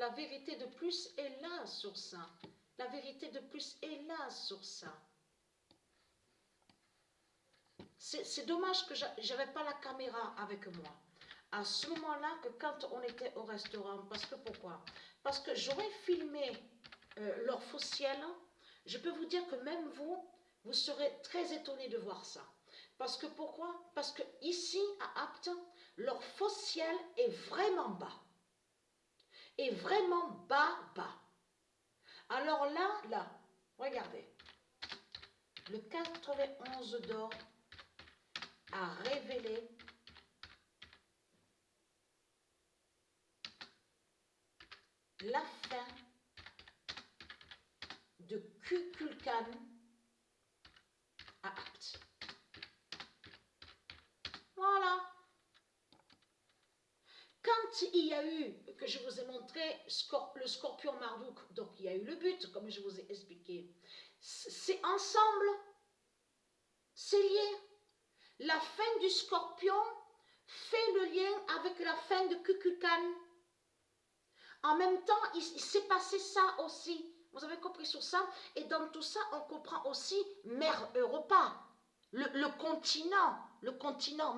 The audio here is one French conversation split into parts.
la vérité de plus est là sur ça. La vérité de plus est là sur ça. C'est dommage que je n'avais pas la caméra avec moi. À ce moment-là, que quand on était au restaurant, parce que pourquoi? Parce que j'aurais filmé leur fossiel. Je peux vous dire que même vous serez très étonnés de voir ça. Parce que pourquoi? Parce que ici, à Apt, leur fossiel est vraiment bas. Est vraiment bas, bas. Alors là, regardez. Le 91 d'or a révélé la fin de Kukulkan à Apt. Voilà. Quand il y a eu, que je vous ai montré, le scorpion Marduk, donc il y a eu le but, comme je vous ai expliqué, c'est ensemble, c'est lié. La fin du scorpion fait le lien avec la fin de Kukulkan. En même temps, il s'est passé ça aussi. Vous avez compris sur ça? Et dans tout ça, on comprend aussi Mère Europa, le continent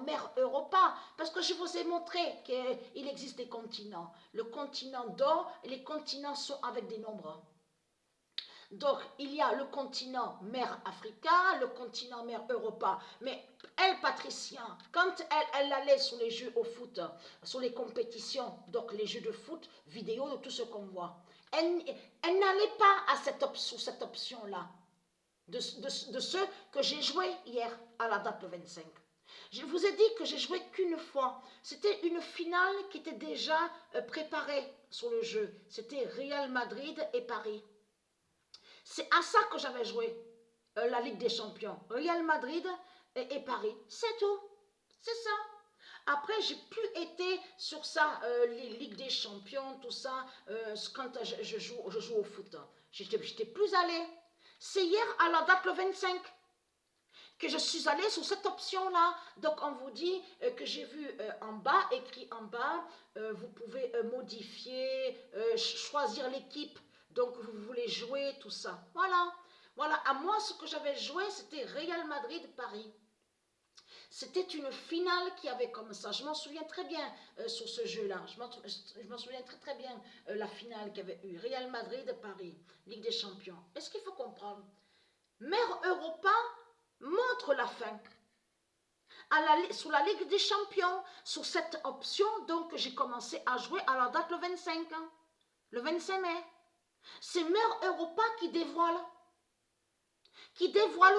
Mère Europa. Parce que je vous ai montré qu'il existe des continents. Le continent d'or, les continents sont avec des nombres. Donc, il y a le continent Mère Africa, le continent Mère Europa. Mais elle, Patricia, quand elle allait sur les jeux au foot, sur les compétitions, donc les jeux de foot, vidéo, de tout ce qu'on voit, elle n'allait pas à cette option-là, de ce que j'ai joué hier à la date 25. Je vous ai dit que j'ai joué qu'une fois. C'était une finale qui était déjà préparée sur le jeu. C'était Real Madrid et Paris. C'est à ça que j'avais joué, la Ligue des Champions. Real Madrid et Paris, c'est tout. C'est ça. Après, j'ai plus été sur ça, les Ligues des Champions, tout ça, quand je joue au foot. J'étais plus allée. C'est hier, à la date le 25, que je suis allée sur cette option-là. Donc, on vous dit que j'ai vu en bas, écrit en bas, vous pouvez modifier, choisir l'équipe. Donc, vous voulez jouer, tout ça. Voilà. Voilà. À moi, ce que j'avais joué, c'était Real Madrid-Paris. C'était une finale qui avait comme ça. Je m'en souviens très bien sur ce jeu-là. Je m'en souviens très très bien la finale qu'il y avait eu. Real Madrid-Paris, Ligue des Champions. Est-ce qu'il faut comprendre? Mère Europa montre la fin. Sous la Ligue des Champions, sur cette option, donc j'ai commencé à jouer à la date le 25, le 25 mai. C'est Mère Europa qui dévoile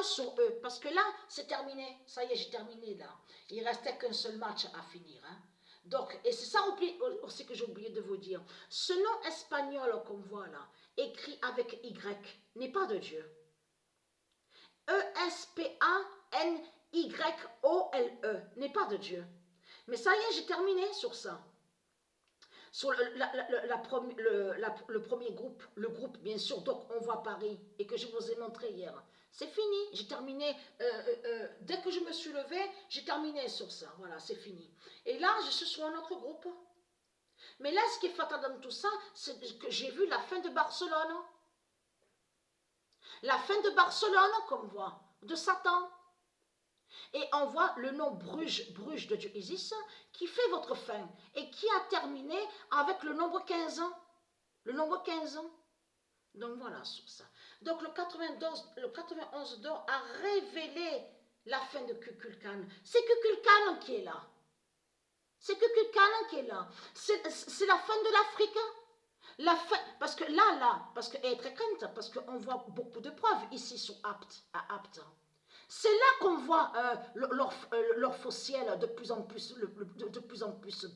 sur eux, parce que là, c'est terminé, ça y est, j'ai terminé là. Il ne restait qu'un seul match à finir. Hein. Donc, et c'est ça aussi que j'ai oublié de vous dire. Ce nom espagnol qu'on voit là, écrit avec Y, n'est pas de Dieu. E-S-P-A-N-Y-O-L-E, n'est pas de Dieu. Mais ça y est, j'ai terminé sur ça. Sur le premier groupe, le groupe bien sûr, donc on voit Paris, et que je vous ai montré hier. C'est fini, j'ai terminé, dès que je me suis levée, j'ai terminé sur ça, voilà, c'est fini. Et là, je suis sur un autre groupe. Mais là, ce qui est fatal dans tout ça, c'est que j'ai vu la fin de Barcelone. La fin de Barcelone, qu'on voit, de Satan. Et on voit le nom Bruges de Dieu Isis, qui fait votre fin, et qui a terminé avec le nombre 15 ans. Le nombre 15 ans. Donc voilà sur ça. Donc le 91 d'or a révélé la fin de Kukulkan. C'est Kukulkan qui est là. C'est Kukulkan qui est là. C'est la fin de l'Afrique. La fin, parce que parce que est très crainte, parce qu'on voit beaucoup de preuves ici sur Apt. C'est là qu'on voit leur fossiel de plus en plus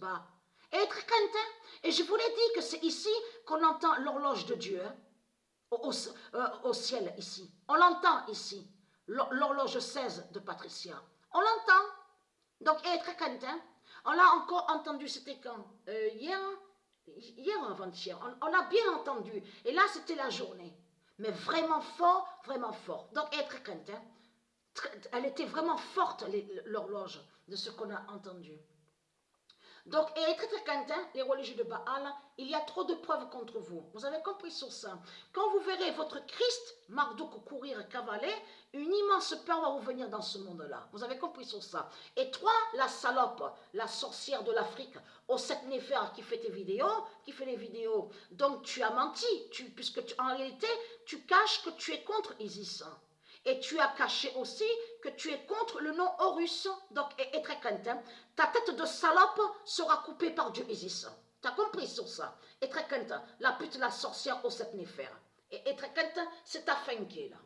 bas. Et très crainte. Et je vous l'ai dit que c'est ici qu'on entend l'horloge de Dieu. Hein. Au ciel ici. On l'entend ici. L'horloge 16 de Patricia. On l'entend. Donc, elle est très crainte. Hein. On l'a encore entendu, c'était quand hier ou avant-hier. On l'a bien entendu. Et là, c'était la journée. Mais vraiment fort, vraiment fort. Donc, elle est très crainte. Hein. Elle était vraiment forte, l'horloge, de ce qu'on a entendu. Donc, et très très quentin, les religieux de Baal, il y a trop de preuves contre vous. Vous avez compris sur ça. Quand vous verrez votre Christ, Marduk, courir et cavaler, une immense peur va vous venir dans ce monde-là. Vous avez compris sur ça. Et toi, la salope, la sorcière de l'Afrique, au 7 néphère qui fait tes vidéos, qui fait les vidéos, donc tu as menti, puisque en réalité, tu caches que tu es contre Isis. Et tu as caché aussi que tu es contre le nom Horus, donc et très quentin. Ta tête de salope sera coupée par Dieu Isis. Tu as compris sur ça. Et très quentin, la pute, la sorcière au 7 néphère. Et très quentin, c'est ta fin qui est là.